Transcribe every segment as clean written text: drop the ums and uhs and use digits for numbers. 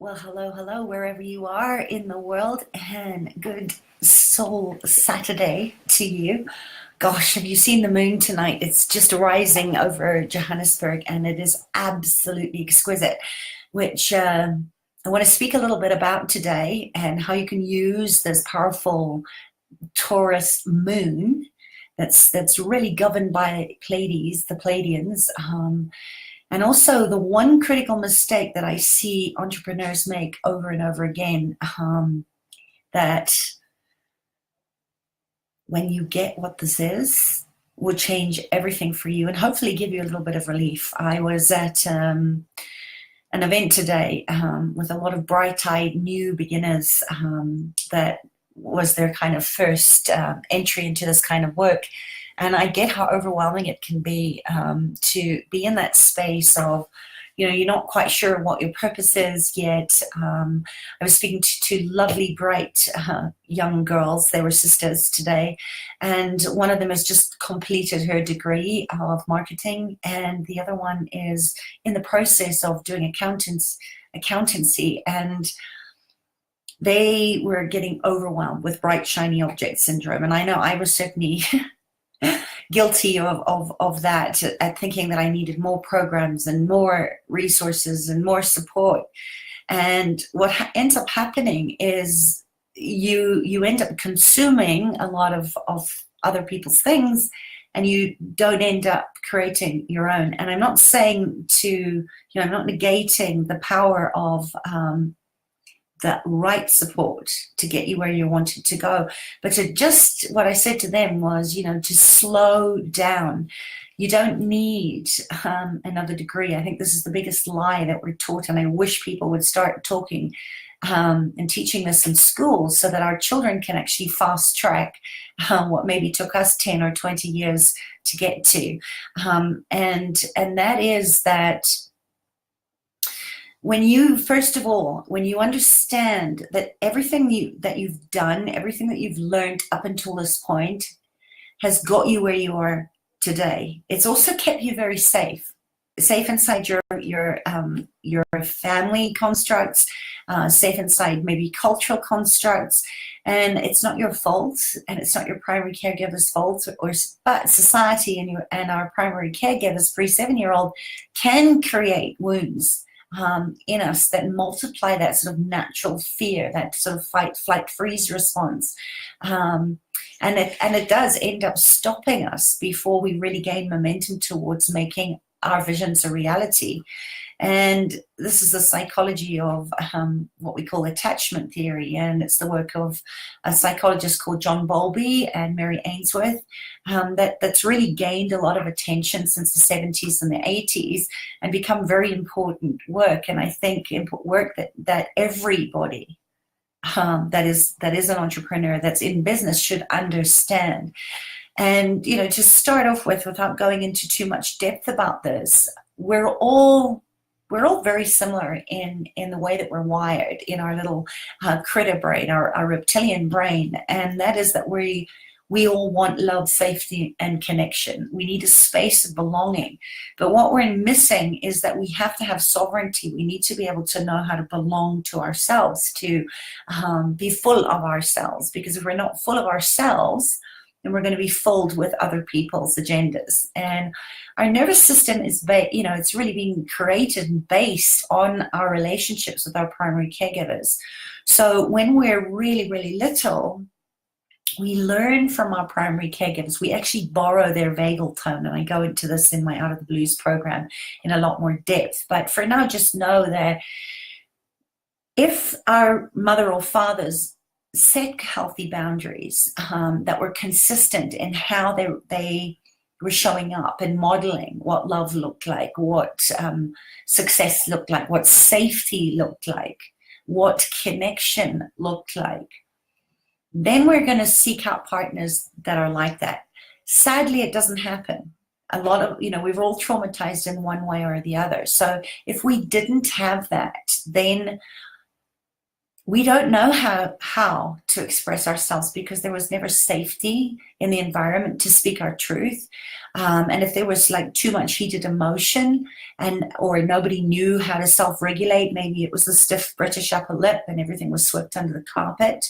Well, hello, hello, wherever you are in the world, and good soul Saturday to you. Gosh, have you seen the moon tonight? It's just rising over Johannesburg, and it is absolutely exquisite, which I want to speak a little bit about today and how you can use this powerful Taurus moon that's really governed by Pleiades, the Pleiadians. And also, the one critical mistake that I see entrepreneurs make over and over again, that when you get what this is, will change everything for you and hopefully give you a little bit of relief. I was at an event today with a lot of bright-eyed new beginners that was their kind of first entry into this kind of work. And I get how overwhelming it can be to be in that space of, you're not quite sure what your purpose is yet. I was speaking to two lovely, bright young girls. They were sisters today. And one of them has just completed her degree of marketing. And the other one is in the process of doing accountancy. And they were getting overwhelmed with bright, shiny object syndrome. And I know I was certainly guilty of that, at thinking that I needed more programs and more resources and more support. And what ends up happening is you end up consuming a lot of other people's things, and you don't end up creating your own. And I'm not saying I'm not negating the power of the right support to get you where you wanted to go. But what I said to them was, to slow down. You don't need another degree. I think this is the biggest lie that we're taught, and I wish people would start talking and teaching this in schools so that our children can actually fast track what maybe took us 10 or 20 years to get to. And that is that when you understand that everything that you've done, everything that you've learned up until this point has got you where you are today, it's also kept you very safe inside your family constructs, safe inside maybe cultural constructs. And it's not your fault, and it's not your primary caregiver's fault, but society and our primary caregivers, 3-7-year-old, can create wounds in us that multiply that sort of natural fear, that sort of fight, flight, freeze response. And it does end up stopping us before we really gain momentum towards making our visions a reality. And this is the psychology of what we call attachment theory, and it's the work of a psychologist called John Bowlby and Mary Ainsworth that's really gained a lot of attention since the 70s and the 80s and become very important work. And I think work that everybody that is an entrepreneur, that's in business, should understand. And to start off with, without going into too much depth about this, we're all very similar in the way that we're wired in our little critter brain, our reptilian brain. And that is that we all want love, safety, and connection. We need a space of belonging. But what we're missing is that we have to have sovereignty. We need to be able to know how to belong to ourselves, to be full of ourselves. Because if we're not full of ourselves, then we're going to be filled with other people's agendas. And our nervous system is, it's really being created and based on our relationships with our primary caregivers. So when we're really, really little, we learn from our primary caregivers. We actually borrow their vagal tone, and I go into this in my Out of the Blues program in a lot more depth. But for now, just know that if our mother or fathers set healthy boundaries that were consistent in how they were showing up and modeling what love looked like, what success looked like, what safety looked like, what connection looked like, then we're going to seek out partners that are like that. Sadly, it doesn't happen. A lot of, we're all traumatized in one way or the other. So if we didn't have that, then we don't know how to express ourselves because there was never safety in the environment to speak our truth. And if there was like too much heated emotion or nobody knew how to self-regulate, maybe it was a stiff British upper lip and everything was swept under the carpet,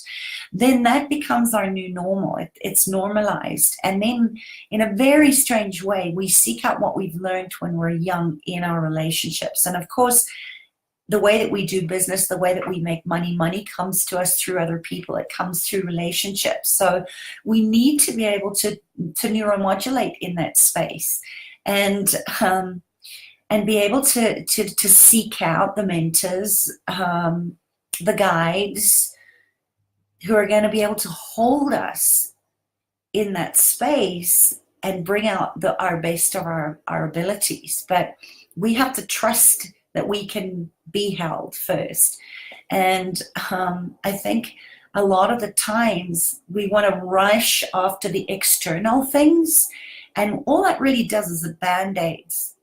then that becomes our new normal. It's normalized. And then in a very strange way, we seek out what we've learned when we're young in our relationships. And of course, the way that we do business, the way that we make money, money comes to us through other people. It comes through relationships. So we need to be able to neuromodulate in that space and be able to seek out the mentors, the guides who are going to be able to hold us in that space and bring out our best of our abilities. But we have to trust that we can be held first. And I think a lot of the times we want to rush after the external things, and all that really does is a band-aids,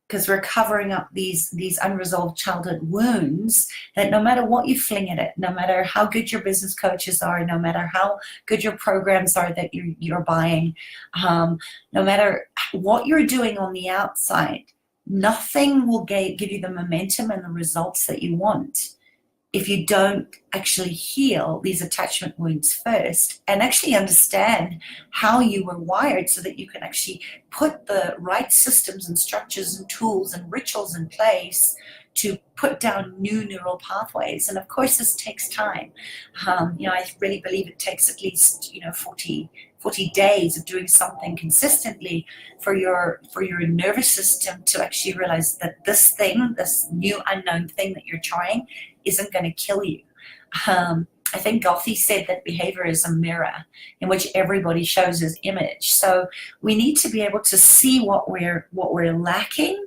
because we're covering up these unresolved childhood wounds that no matter what you fling at it, no matter how good your business coaches are, no matter how good your programs are that you're buying, no matter what you're doing on the outside, nothing will give you the momentum and the results that you want if you don't actually heal these attachment wounds first and actually understand how you were wired so that you can actually put the right systems and structures and tools and rituals in place to put down new neural pathways. And of course, this takes time. I really believe it takes at least 40 days of doing something consistently for your nervous system to actually realize that this new unknown thing that you're trying isn't going to kill you. I think Gothi said that behavior is a mirror in which everybody shows his image. So we need to be able to see what we're lacking.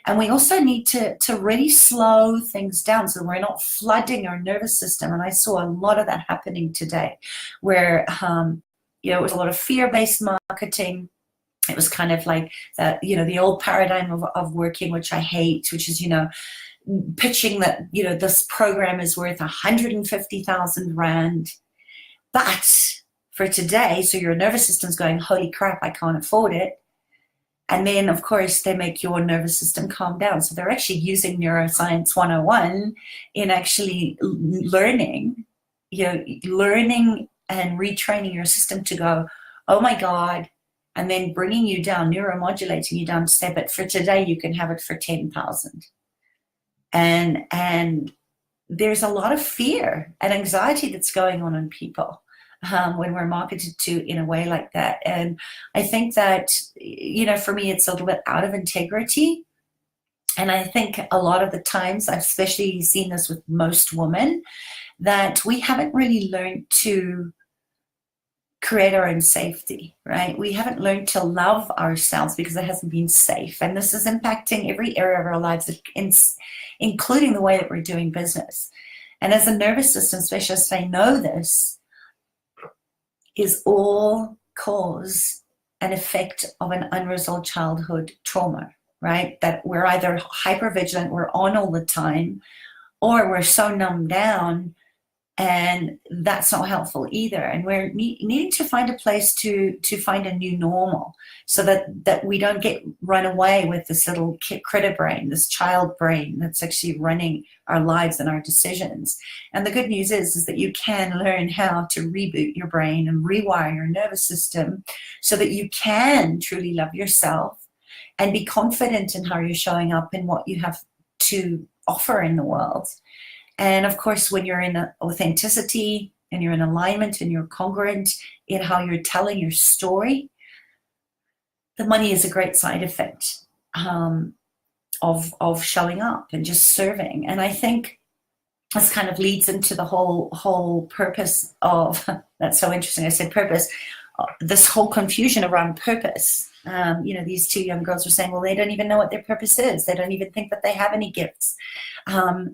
And we also need to really slow things down so we're not flooding our nervous system. And I saw a lot of that happening today, where it was a lot of fear-based marketing. It was kind of like that, the old paradigm of working, which I hate, which is, pitching that, this program is worth 150,000 Rand. But for today, so your nervous system's going, holy crap, I can't afford it. And then, of course, they make your nervous system calm down. So they're actually using Neuroscience 101 in actually learning and retraining your system to go, oh my God, and then bringing you down, neuromodulating you down to say, but for today, you can have it for 10,000. And there's a lot of fear and anxiety that's going on in people when we're marketed to in a way like that. And I think that, for me, it's a little bit out of integrity. And I think a lot of the times, I've especially seen this with most women, that we haven't really learned to create our own safety, right? We haven't learned to love ourselves because it hasn't been safe. And this is impacting every area of our lives, including the way that we're doing business. And as a nervous system specialist, I know this is all cause and effect of an unresolved childhood trauma, right? That we're either hypervigilant, we're on all the time, or we're so numbed down, and that's not helpful either. And we're needing to find a place to find a new normal so that we don't run away with this little critter brain, this child brain that's actually running our lives and our decisions. And the good news is that you can learn how to reboot your brain and rewire your nervous system so that you can truly love yourself and be confident in how you're showing up and what you have to offer in the world. And of course, when you're in authenticity and you're in alignment and you're congruent in how you're telling your story, the money is a great side effect of showing up and just serving. And I think this kind of leads into the whole purpose of, that's so interesting, I said purpose, this whole confusion around purpose. These two young girls were saying, well, they don't even know what their purpose is. They don't even think that they have any gifts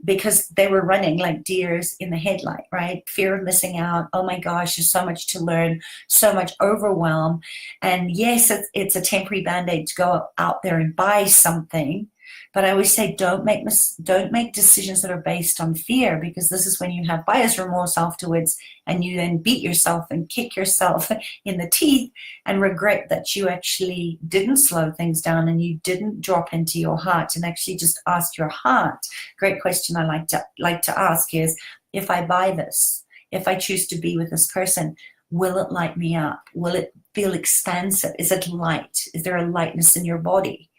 because they were running like deers in the headlight, right? Fear of missing out. Oh my gosh, there's so much to learn, so much overwhelm. And yes, it's a temporary band-aid to go out there and buy something But I always say, don't make decisions that are based on fear, because this is when you have buyer's remorse afterwards, and you then beat yourself and kick yourself in the teeth and regret that you actually didn't slow things down and you didn't drop into your heart and actually just ask your heart. Great question I like to ask is, if I buy this, if I choose to be with this person, will it light me up? Will it feel expansive? Is it light? Is there a lightness in your body?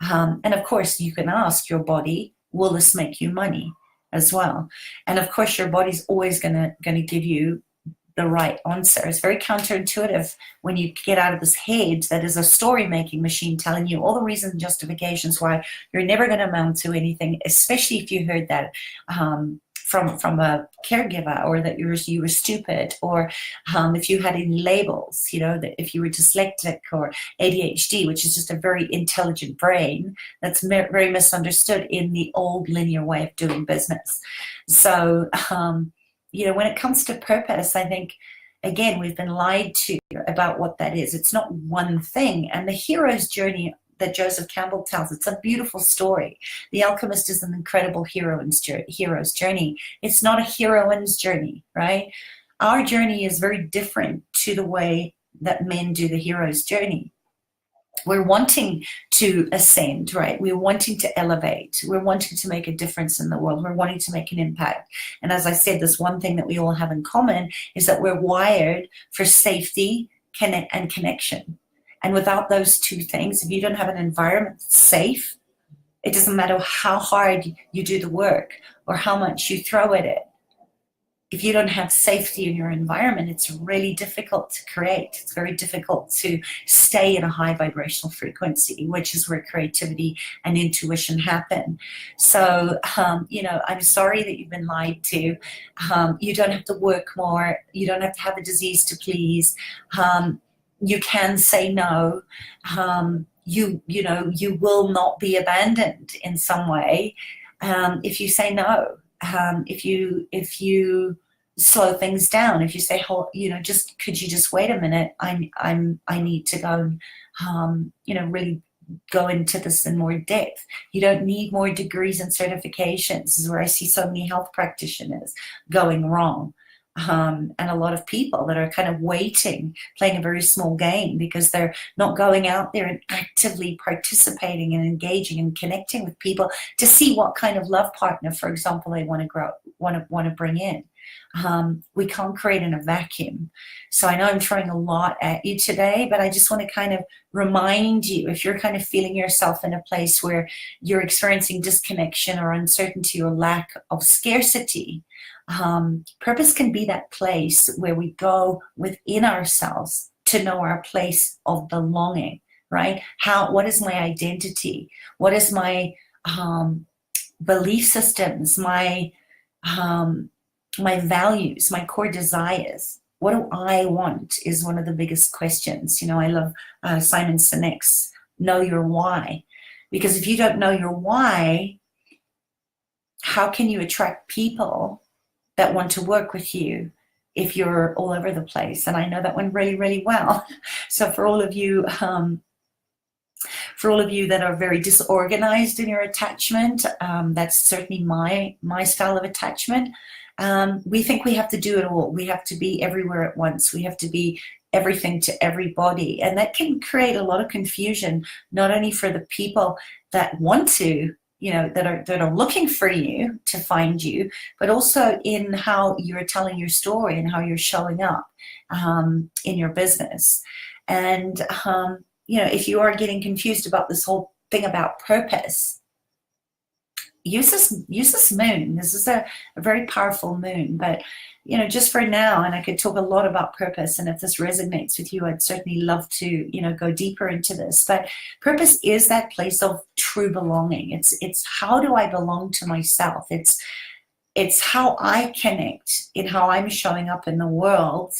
And of course, you can ask your body, will this make you money as well? And of course, your body's always gonna give you the right answer. It's very counterintuitive when you get out of this head that is a story-making machine telling you all the reasons and justifications why you're never going to amount to anything, especially if you heard that from a caregiver, or that you were stupid, or if you had any labels, that if you were dyslexic or ADHD, which is just a very intelligent brain that's very misunderstood in the old linear way of doing business. So, when it comes to purpose, I think, again, we've been lied to about what that is. It's not one thing. And the hero's journey that Joseph Campbell tells, it's a beautiful story. The Alchemist is an incredible hero's journey. It's not a heroine's journey, right? Our journey is very different to the way that men do the hero's journey. We're wanting to ascend, right? We're wanting to elevate. We're wanting to make a difference in the world. We're wanting to make an impact. And as I said, this one thing that we all have in common is that we're wired for safety, and connection. And without those two things, if you don't have an environment that's safe, it doesn't matter how hard you do the work or how much you throw at it. If you don't have safety in your environment, it's really difficult to create. It's very difficult to stay in a high vibrational frequency, which is where creativity and intuition happen. So, I'm sorry that you've been lied to. You don't have to work more. You don't have to have a disease to please. You can say no. You will not be abandoned in some way if you say no. If you slow things down, if you say, could you just wait a minute? I need to go and really go into this in more depth. You don't need more degrees and certifications. This is where I see so many health practitioners going wrong. And a lot of people that are kind of waiting, playing a very small game, because they're not going out there and actively participating and engaging and connecting with people to see what kind of love partner, for example, they want to bring in. We can't create in a vacuum. So I know I'm throwing a lot at you today, but I just want to kind of remind you, if you're kind of feeling yourself in a place where you're experiencing disconnection or uncertainty or lack of scarcity, purpose can be that place where we go within ourselves to know our place of belonging, right? What is my identity? What is my belief systems, my values, my core desires? What do I want is one of the biggest questions. I love Simon Sinek's know your why. Because if you don't know your why, how can you attract people that want to work with you if you're all over the place? And I know that one really, really well. So for all of you that are very disorganized in your attachment, that's certainly my style of attachment. We think we have to do it all. We have to be everywhere at once. We have to be everything to everybody. And that can create a lot of confusion, not only for the people that want to, that are looking for you to find you, but also in how you're telling your story and how you're showing up in your business. And, if you are getting confused about this whole thing about purpose, use this moon. This is a very powerful moon, but just for now, and I could talk a lot about purpose, and if this resonates with you, I'd certainly love to go deeper into this. But purpose is that place of true belonging. It's how do I belong to myself? It's how I connect in how I'm showing up in the world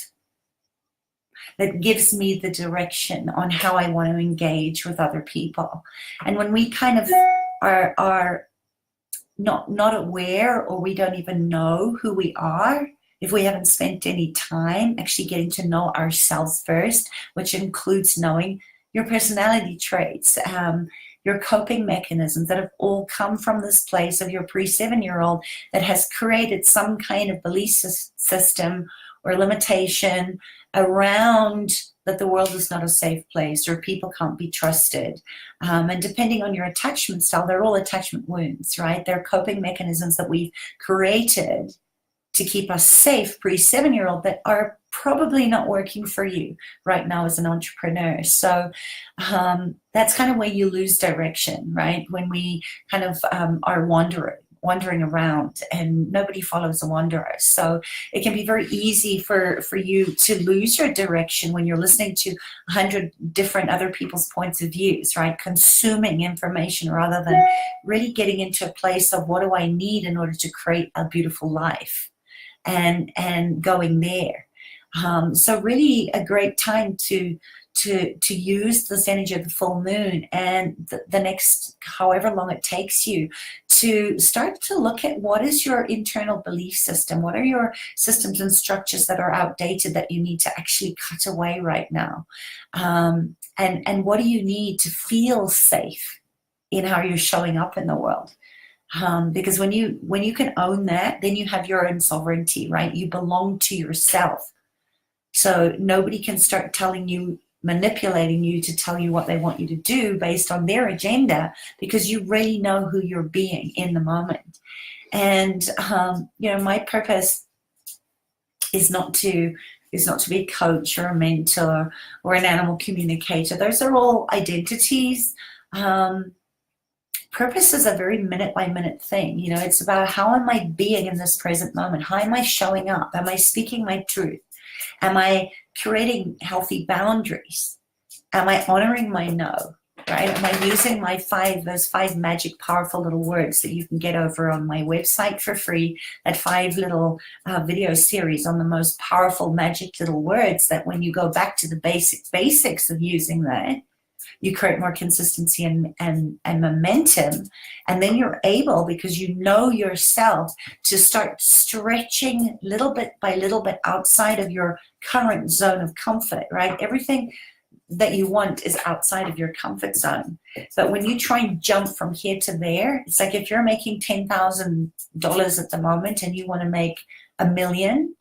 that gives me the direction on how I want to engage with other people. And when we kind of are not aware, or we don't even know who we are, if we haven't spent any time actually getting to know ourselves first, which includes knowing your personality traits, your coping mechanisms that have all come from this place of your pre-7-year-old that has created some kind of belief system or limitation around that the world is not a safe place or people can't be trusted. And depending on your attachment style, they're all attachment wounds, right? They're coping mechanisms that we've created to keep us safe pre-7-year-old that are probably not working for you right now as an entrepreneur. So that's kind of where you lose direction, right? When we kind of are wandering around and nobody follows a wanderer. So it can be very easy for you to lose your direction when you're listening to 100 different other people's points of views, right? Consuming information rather than really getting into a place of what do I need in order to create a beautiful life and going there. So really a great time to use this energy of the full moon and the next however long it takes you to start to look at what is your internal belief system, what are your systems and structures that are outdated that you need to actually cut away right now, and what do you need to feel safe in how you're showing up in the world. Because when you can own that, then you have your own sovereignty, right? You belong to yourself. So nobody can start telling you, manipulating you to tell you what they want you to do based on their agenda, because you really know who you're being in the moment. And my purpose is not to be a coach or a mentor or an animal communicator. Those are all identities. Purpose is a very minute by minute thing. It's about how am I being in this present moment? How am I showing up? Am I speaking my truth? Am I creating healthy boundaries? Am I honoring my no? Right? Am I using those five magic, powerful little words that you can get over on my website for free? That 5 little video series on the most powerful magic little words that when you go back to the basics of using that, you create more consistency and momentum, and then you're able, because you know yourself, to start stretching little bit by little bit outside of your current zone of comfort, right? Everything that you want is outside of your comfort zone. But when you try and jump from here to there, it's like if you're making $10,000 at the moment and you want to make $1 million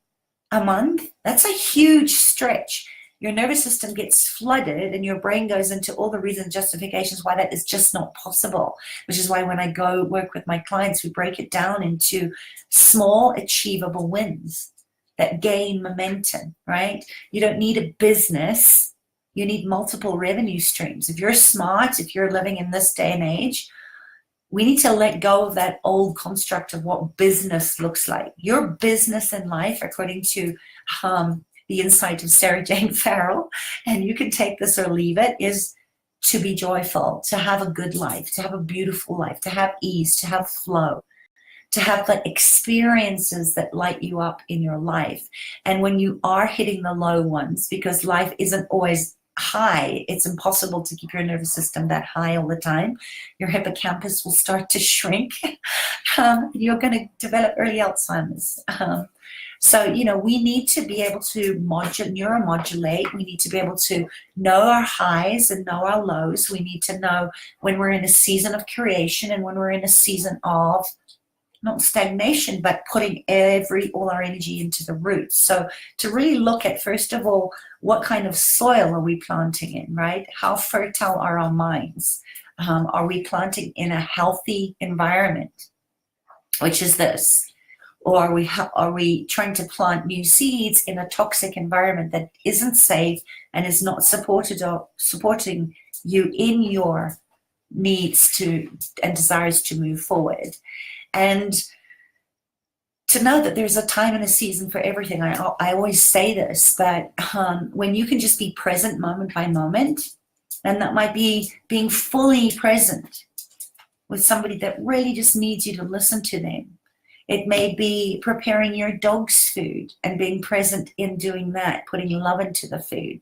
a month, that's a huge stretch. Your nervous system gets flooded and your brain goes into all the reasons, justifications why that is just not possible, which is why when I go work with my clients, we break it down into small achievable wins that gain momentum, right? You don't need a business. You need multiple revenue streams. If you're smart, if you're living in this day and age, we need to let go of that old construct of what business looks like. Your business in life, according to the insight of Sarah Jane Farrell, and you can take this or leave it, is to be joyful, to have a good life, to have a beautiful life, to have ease, to have flow, to have the experiences that light you up in your life. And when you are hitting the low ones, because life isn't always high, it's impossible to keep your nervous system that high all the time. Your hippocampus will start to shrink. You're going to develop early Alzheimer's. So, we need to be able to neuromodulate. We need to be able to know our highs and know our lows. We need to know when we're in a season of creation and when we're in a season of not stagnation, but putting all our energy into the roots. So to really look at, first of all, what kind of soil are we planting in, right? How fertile are our minds? Are we planting in a healthy environment, which is this? Or are we trying to plant new seeds in a toxic environment that isn't safe and is not supporting you in your needs to and desires to move forward? And to know that there's a time and a season for everything. I always say this, but when you can just be present moment by moment, and that might be being fully present with somebody that really just needs you to listen to them. It may be preparing your dog's food and being present in doing that, putting love into the food.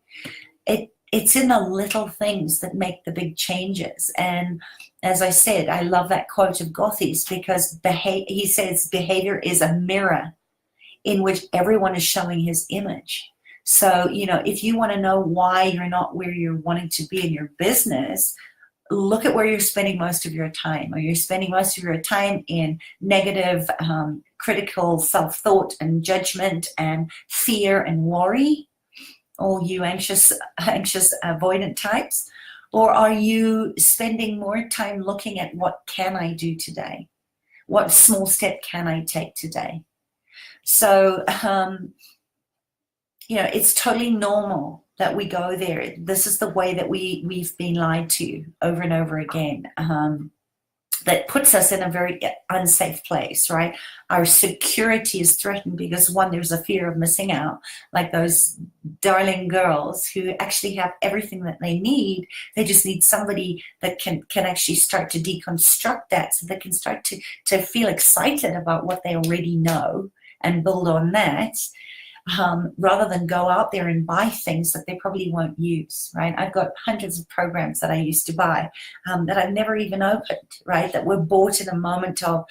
It's in the little things that make the big changes. And as I said, I love that quote of Gothi's, because he says behavior is a mirror in which everyone is showing his image. So, if you want to know why you're not where you're wanting to be in your business, look at where you're spending most of your time. Are you spending most of your time in negative, critical self-thought and judgment and fear and worry? All you anxious, avoidant types? Or are you spending more time looking at what can I do today? What small step can I take today? So, it's totally normal that we go there. This is the way that we've been lied to over and over again. That puts us in a very unsafe place, right? Our security is threatened because, one, there's a fear of missing out, like those darling girls who actually have everything that they need. They just need somebody that can actually start to deconstruct that, so they can start to feel excited about what they already know and build on that. Rather than go out there and buy things that they probably won't use, right? I've got hundreds of programs that I used to buy that I've never even opened, right? That were bought in a moment of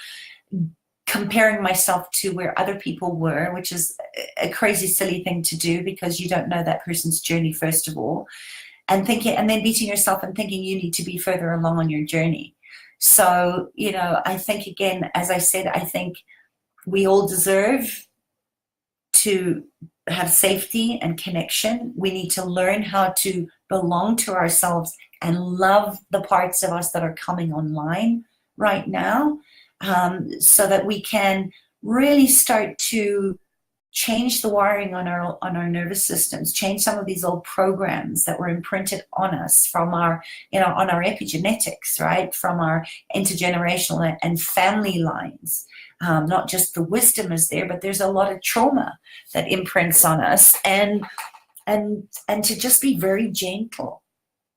comparing myself to where other people were, which is a crazy, silly thing to do because you don't know that person's journey, first of all, and then beating yourself and thinking you need to be further along on your journey. So, I think, again, as I said, I think we all deserve to have safety and connection. We need to learn how to belong to ourselves and love the parts of us that are coming online right now, so that we can really start to change the wiring on our nervous systems, change some of these old programs that were imprinted on us from our, on our epigenetics, right? From our intergenerational and family lines. Not just the wisdom is there, but there's a lot of trauma that imprints on us, and to just be very gentle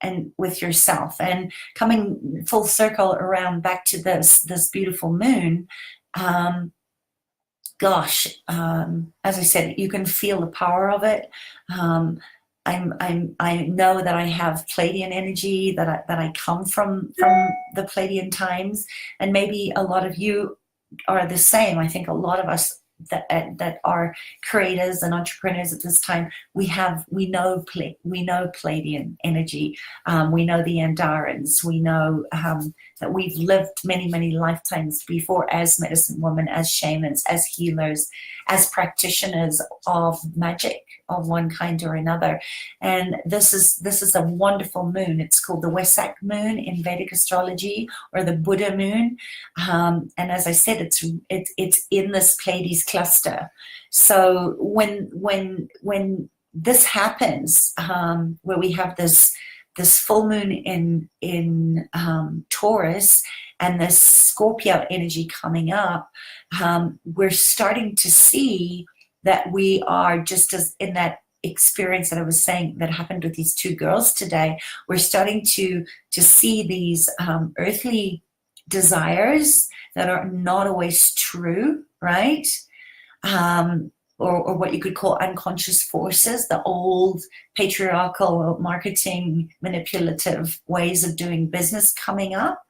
and with yourself. And coming full circle around back to this beautiful moon, as I said, you can feel the power of it. I know that I have Pleiadian energy, that I come from the Pleiadian times, and maybe a lot of you are the same. I think a lot of us that are creators and entrepreneurs at this time, we know Pleiadian energy. We know the Andarans. We know that we've lived many lifetimes before as medicine women, as shamans, as healers, as practitioners of magic of one kind or another. And this is a wonderful moon. It's called the Wesak moon in Vedic astrology, or the Buddha moon. And as I said, it's in this Pleiades cluster. So when this happens, where we have this full moon in Taurus and this Scorpio energy coming up, we're starting to see that we are, just as in that experience that I was saying that happened with these two girls today, we're starting to see these earthly desires that are not always true, right? Or what you could call unconscious forces, the old patriarchal marketing manipulative ways of doing business coming up.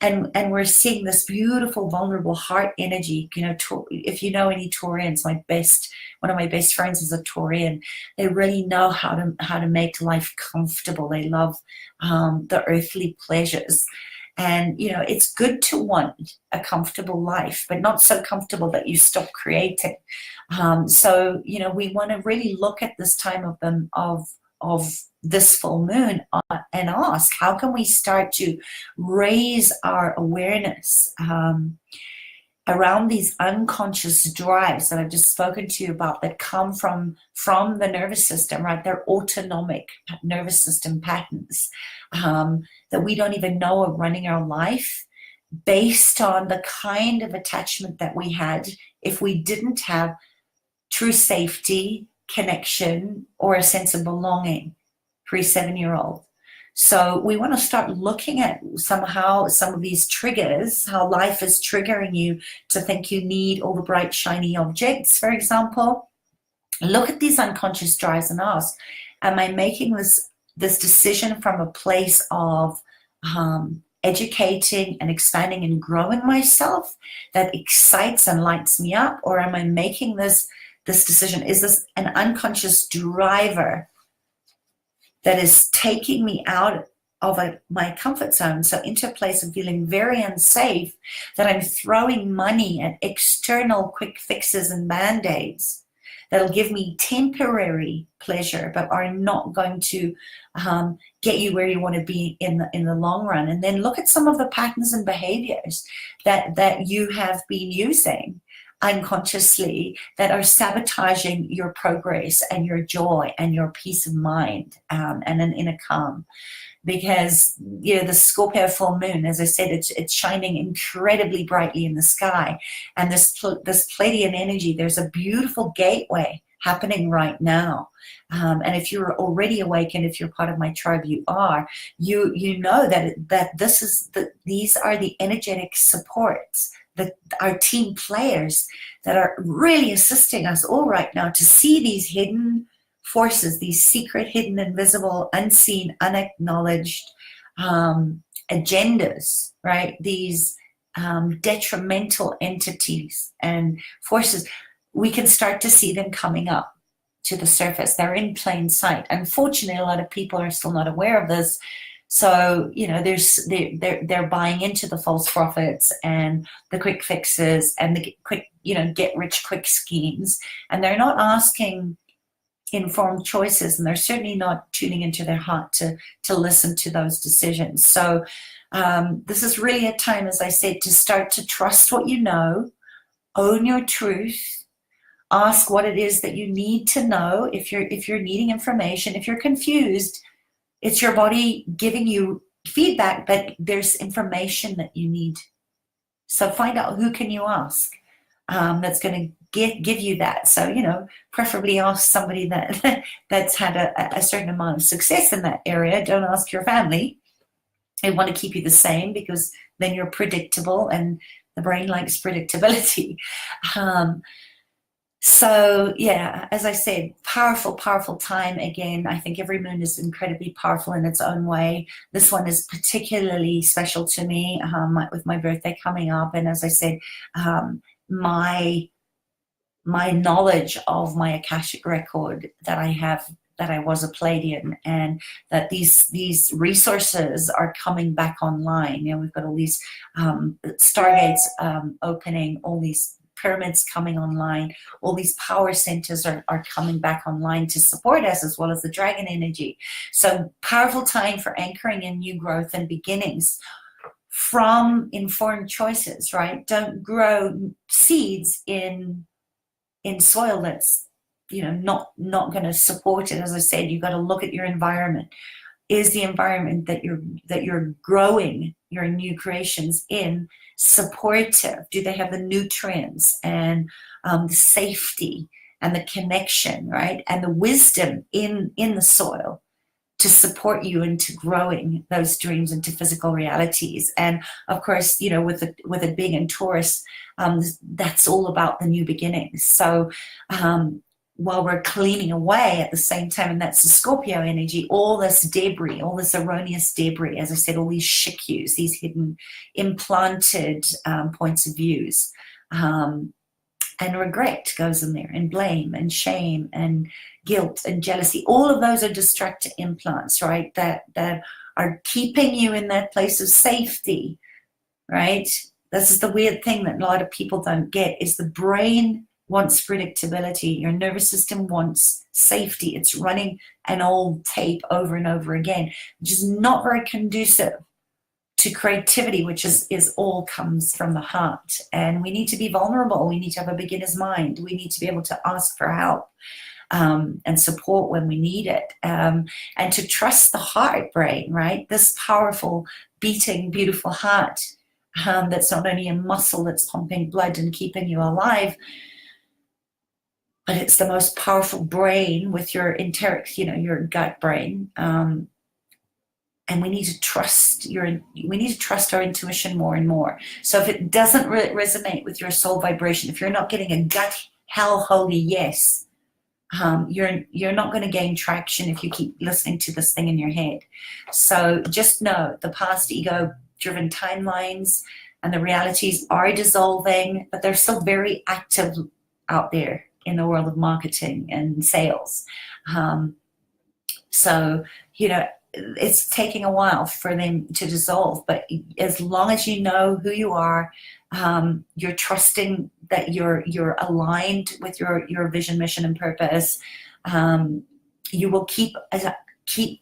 And we're seeing this beautiful, vulnerable heart energy. If you know any Taurians, one of my best friends is a Taurian. They really know how to make life comfortable. They love the earthly pleasures. And, it's good to want a comfortable life, but not so comfortable that you stop creating. So, we want to really look at this time of this full moon and ask, how can we start to raise our awareness around these unconscious drives that I've just spoken to you about, that come from the nervous system, right? They're autonomic nervous system patterns that we don't even know are running our life, based on the kind of attachment that we had if we didn't have true safety, connection, or a sense of belonging pre-7-year-old. So we want to start looking at somehow some of these triggers, how life is triggering you to think you need all the bright, shiny objects, for example. Look at these unconscious drives and ask, am I making this decision from a place of educating and expanding and growing myself that excites and lights me up? Or am I making this decision? Is this an unconscious driver that is taking me out my comfort zone, so into a place of feeling very unsafe, that I'm throwing money at external quick fixes and band-aids that'll give me temporary pleasure, but are not going to get you where you want to be in the long run. And then look at some of the patterns and behaviors that you have been using unconsciously that are sabotaging your progress and your joy and your peace of mind, and an inner calm. Because the Scorpio full moon, as I said, it's shining incredibly brightly in the sky, and this Pleiadian energy, there's a beautiful gateway happening right now. And if you're already awakened, if you're part of my tribe, you know that these are the energetic supports, that our team players that are really assisting us all right now to see these hidden forces, these secret, hidden, invisible, unseen, unacknowledged agendas, right? These detrimental entities and forces. We can start to see them coming up to the surface. They're in plain sight. Unfortunately, a lot of people are still not aware of this. So, they're buying into the false prophets and the quick fixes and the quick, get rich quick schemes. And they're not asking informed choices, and they're certainly not tuning into their heart to listen to those decisions. So this is really a time, as I said, to start to trust what you know, own your truth, ask what it is that you need to know. If you're needing information, if you're confused, it's your body giving you feedback, but there's information that you need. So find out who can you ask that's going to give you that. So, preferably ask somebody that's had a certain amount of success in that area. Don't ask your family. They want to keep you the same, because then you're predictable, and the brain likes predictability. So yeah, as I said, powerful, powerful time. Again, I think every moon is incredibly powerful in its own way. This one is particularly special to me, with my birthday coming up. And as I said, my knowledge of my Akashic record, that I have, that I was a Pleiadian, and that these resources are coming back online. We've got all these stargates opening, all these pyramids coming online, all these power centers are coming back online to support us, as well as the dragon energy. So powerful time for anchoring in new growth and beginnings from informed choices, right? Don't grow seeds in soil that's not going to support it. As I said, you've got to look at your environment. Is the environment that you're growing your new creations in supportive? Do they have the nutrients and the safety and the connection, right, and the wisdom in the soil to support you into growing those dreams into physical realities? And of course, with it being in Taurus, that's all about the new beginnings. So while we're cleaning away at the same time, and that's the Scorpio energy, all this debris, all this erroneous debris, as I said, all these shikus, these hidden implanted points of views, and regret goes in there, and blame and shame and guilt and jealousy. All of those are destructive implants, right, that are keeping you in that place of safety, right? This is the weird thing that a lot of people don't get, is the brain wants predictability. Your nervous system wants safety. It's running an old tape over and over again, which is not very conducive to creativity, which is all comes from the heart. And we need to be vulnerable. We need to have a beginner's mind. We need to be able to ask for help and support when we need it, and to trust the heart brain, right? This powerful, beating, beautiful heart that's not only a muscle that's pumping blood and keeping you alive, but it's the most powerful brain with your enteric, your gut brain. And we need to trust our intuition more and more. So if it doesn't resonate with your soul vibration, if you're not getting a gut hell holy yes, you're not going to gain traction if you keep listening to this thing in your head. So just know the past ego-driven timelines and the realities are dissolving, but they're still very active out there in the world of marketing and sales. So, it's taking a while for them to dissolve, but as long as you know who you are, you're trusting that you're aligned with your vision, mission, and purpose, you will keep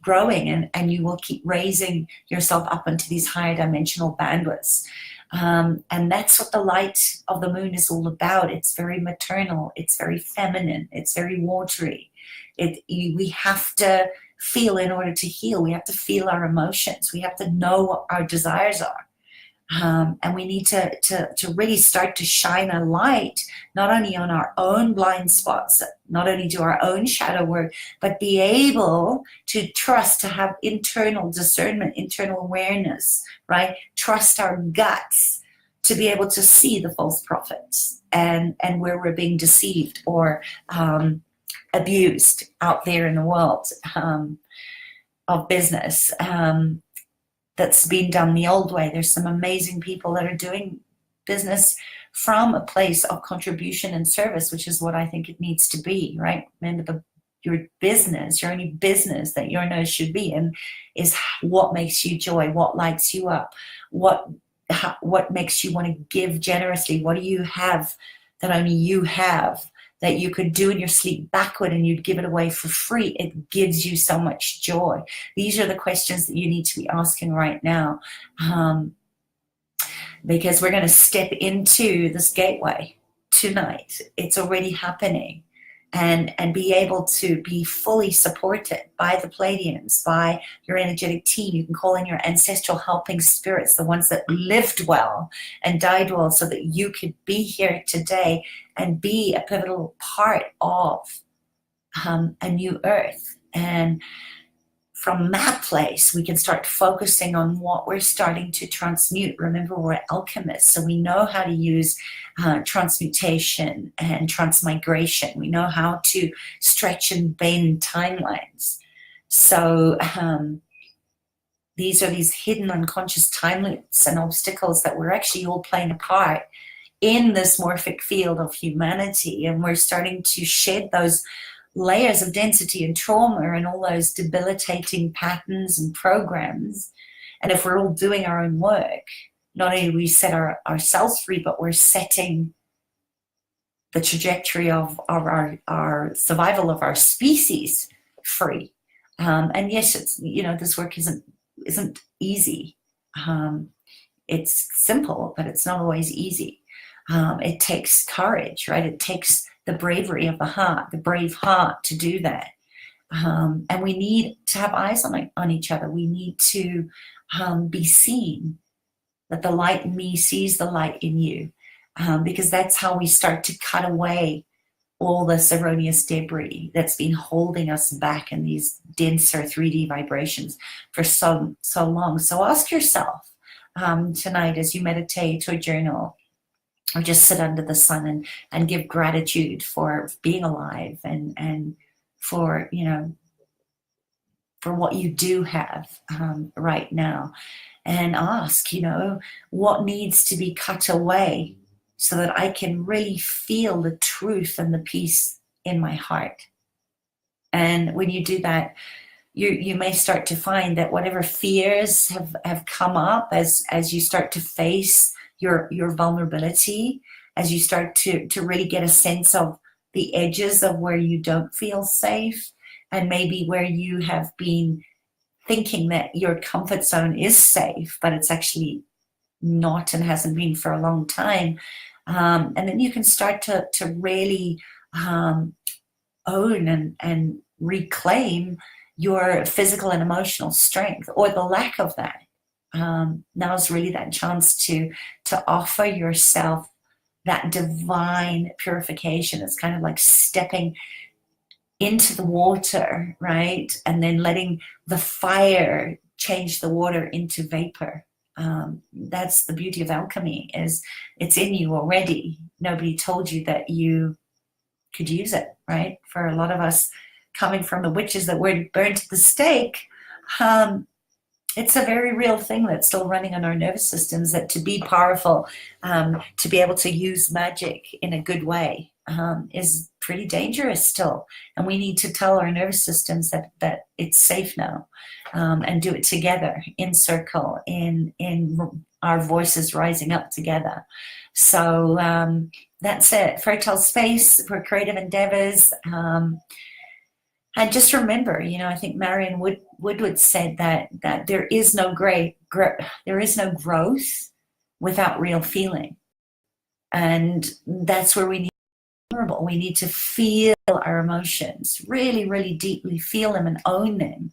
growing, and you will keep raising yourself up into these higher dimensional bandwidths. And that's what the light of the moon is all about. It's very maternal, it's very feminine, it's very watery. We have to feel in order to heal. We have to feel our emotions. We have to know what our desires are. And we need to really start to shine a light, not only on our own blind spots, not only do our own shadow work, but be able to trust, to have internal discernment, internal awareness, right? Trust our guts to be able to see the false prophets and where we're being deceived or abused out there in the world of business. That's been done the old way. There's some amazing people that are doing business from a place of contribution and service, which is what I think it needs to be, right? Remember, your business, your only business that your nose should be in is what makes you joy, what lights you up, what makes you want to give generously. What do you have that only you have, that you could do in your sleep backward and you'd give it away for free? It gives you so much joy. These are the questions that you need to be asking right now, because we're going to step into this gateway tonight. It's already happening. And be able to be fully supported by the Pleiadians, by your energetic team. You can call in your ancestral helping spirits, the ones that lived well and died well, so that you could be here today and be a pivotal part of a new earth. And from that place, we can start focusing on what we're starting to transmute. Remember, we're alchemists, so we know how to use transmutation and transmigration. We know how to stretch and bend timelines. So these are these hidden unconscious time loops and obstacles that we're actually all playing a part in this morphic field of humanity, and we're starting to shed those layers of density and trauma and all those debilitating patterns and programs. And if we're all doing our own work, not only do we set ourselves free, but we're setting the trajectory of our survival of our species free. And yes, it's, this work isn't easy. It's simple, but it's not always easy. It takes courage, right? It takes the bravery of the heart, the brave heart to do that. And we need to have eyes on each other. We need to be seen, that the light in me sees the light in you, because that's how we start to cut away all this erroneous debris that's been holding us back in these denser 3D vibrations for so long. So ask yourself tonight, as you meditate or journal, or just sit under the sun and give gratitude for being alive and for, for what you do have right now. And ask, what needs to be cut away so that I can really feel the truth and the peace in my heart. And when you do that, you may start to find that whatever fears have come up as you start to face your vulnerability, as you start to really get a sense of the edges of where you don't feel safe, and maybe where you have been thinking that your comfort zone is safe, but it's actually not and hasn't been for a long time. And then you can start to really own and reclaim your physical and emotional strength, or the lack of that. Now is really that chance to offer yourself that divine purification. It's kind of like stepping into the water, right? And then letting the fire change the water into vapor. That's the beauty of alchemy, is it's in you already. Nobody told you that you could use it, right? For a lot of us coming from the witches that were burned at the stake, it's a very real thing that's still running on our nervous systems, that to be powerful, to be able to use magic in a good way, is pretty dangerous still. And we need to tell our nervous systems that it's safe now, and do it together in circle, in our voices rising up together. So that's it. Fertile space for creative endeavors. And just remember, I think Marion Woodward said that there is no there is no growth without real feeling. And that's where we need to feel our emotions, really, really deeply feel them and own them.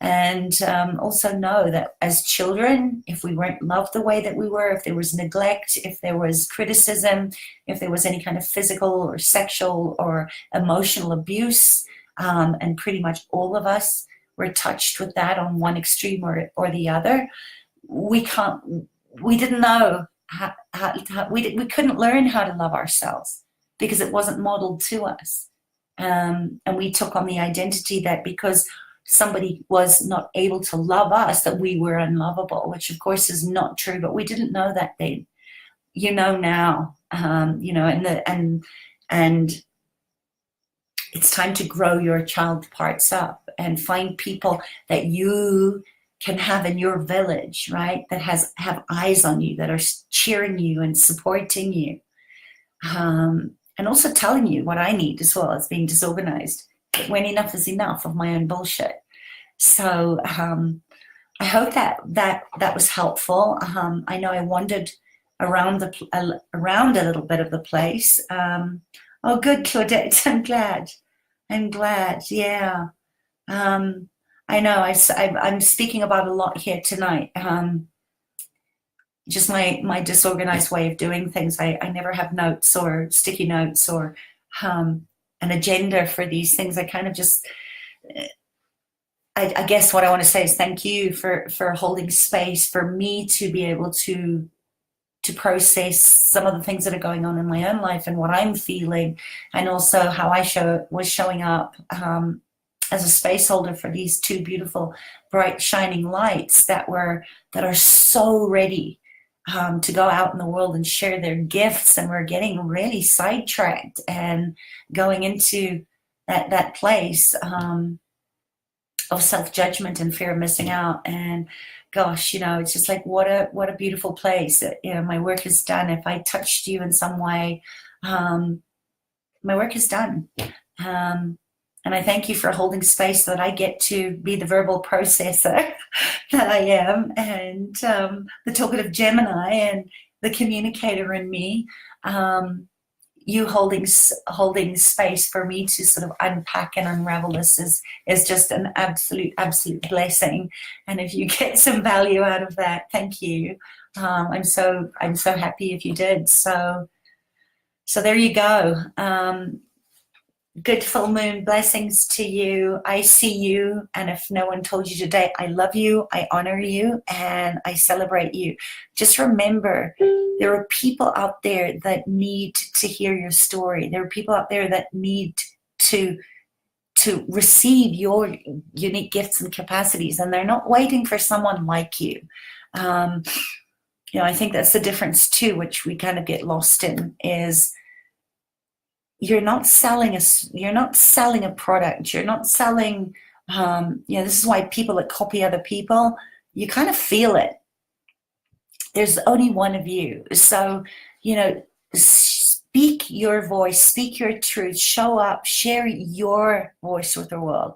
And also know that as children, if we weren't loved the way that we were, if there was neglect, if there was criticism, if there was any kind of physical or sexual or emotional abuse, and pretty much all of us were touched with that on one extreme or the other, we didn't know we couldn't learn how to love ourselves because it wasn't modeled to us. And we took on the identity that because somebody was not able to love us, that we were unlovable, which of course is not true, but we didn't know that then. Now, and it's time to grow your child parts up and find people that you can have in your village, right? That have eyes on you, that are cheering you and supporting you. And also telling you what I need as well as being disorganized. But when enough is enough of my own bullshit. So I hope that was helpful. I know I wandered around a little bit of the place. Oh, good, Claudette. I'm glad. Yeah. I know. I'm speaking about a lot here tonight. Just my disorganized way of doing things. I never have notes or sticky notes or an agenda for these things. I kind of just, I guess what I want to say is thank you for holding space for me to be able to process some of the things that are going on in my own life and what I'm feeling, and also how I was showing up as a space holder for these two beautiful, bright, shining lights that are so ready to go out in the world and share their gifts. And we're getting really sidetracked and going into that place of self-judgment and fear of missing out. And gosh, it's just like what a beautiful place. My work is done. If I touched you in some way, my work is done. And I thank you for holding space so that I get to be the verbal processor that I am, and the talkative Gemini and the communicator in me. You holding space for me to sort of unpack and unravel this is just an absolute blessing. And if you get some value out of that, thank you. I'm so happy if you did. So there you go. Good full moon blessings to you. I see you, and if no one told you today, I love you, I honor you, and I celebrate you. Just remember, there are people out there that need to hear your story. There are people out there that need to receive your unique gifts and capacities, and they're not waiting for someone like you. I think that's the difference too, which we kind of get lost in, is you're not selling a product. You're not selling, this is why people that copy other people, you kind of feel it. There's only one of you. So, speak your voice, speak your truth, show up, share your voice with the world.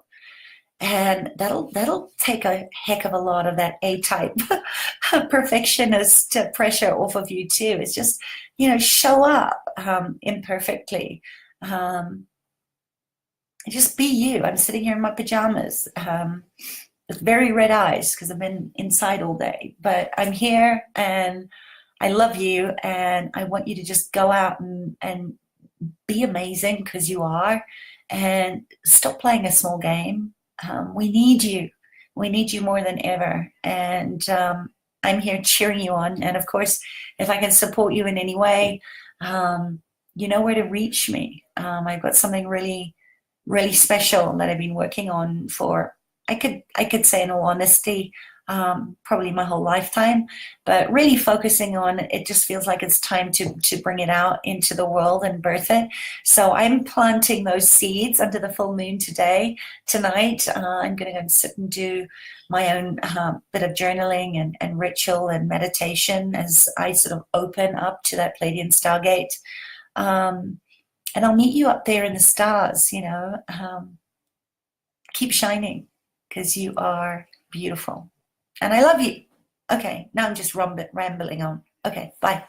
And that'll take a heck of a lot of that A-type perfectionist pressure off of you too. It's just, show up imperfectly. Just be you. I'm sitting here in my pajamas with very red eyes because I've been inside all day. But I'm here and I love you, and I want you to just go out and be amazing, because you are, and stop playing a small game. We need you. We need you more than ever. And I'm here cheering you on. And of course, if I can support you in any way, you know where to reach me. I've got something really, really special that I've been working on for, I could say in all honesty, probably my whole lifetime, but really focusing on it just feels like it's time to bring it out into the world and birth it. So I'm planting those seeds under the full moon tonight. I'm going to go and sit and do my own bit of journaling and ritual and meditation as I sort of open up to that Pleiadian stargate. And I'll meet you up there in the stars, you know. Keep shining, because you are beautiful. And I love you. Okay, now I'm just rambling on. Okay, bye.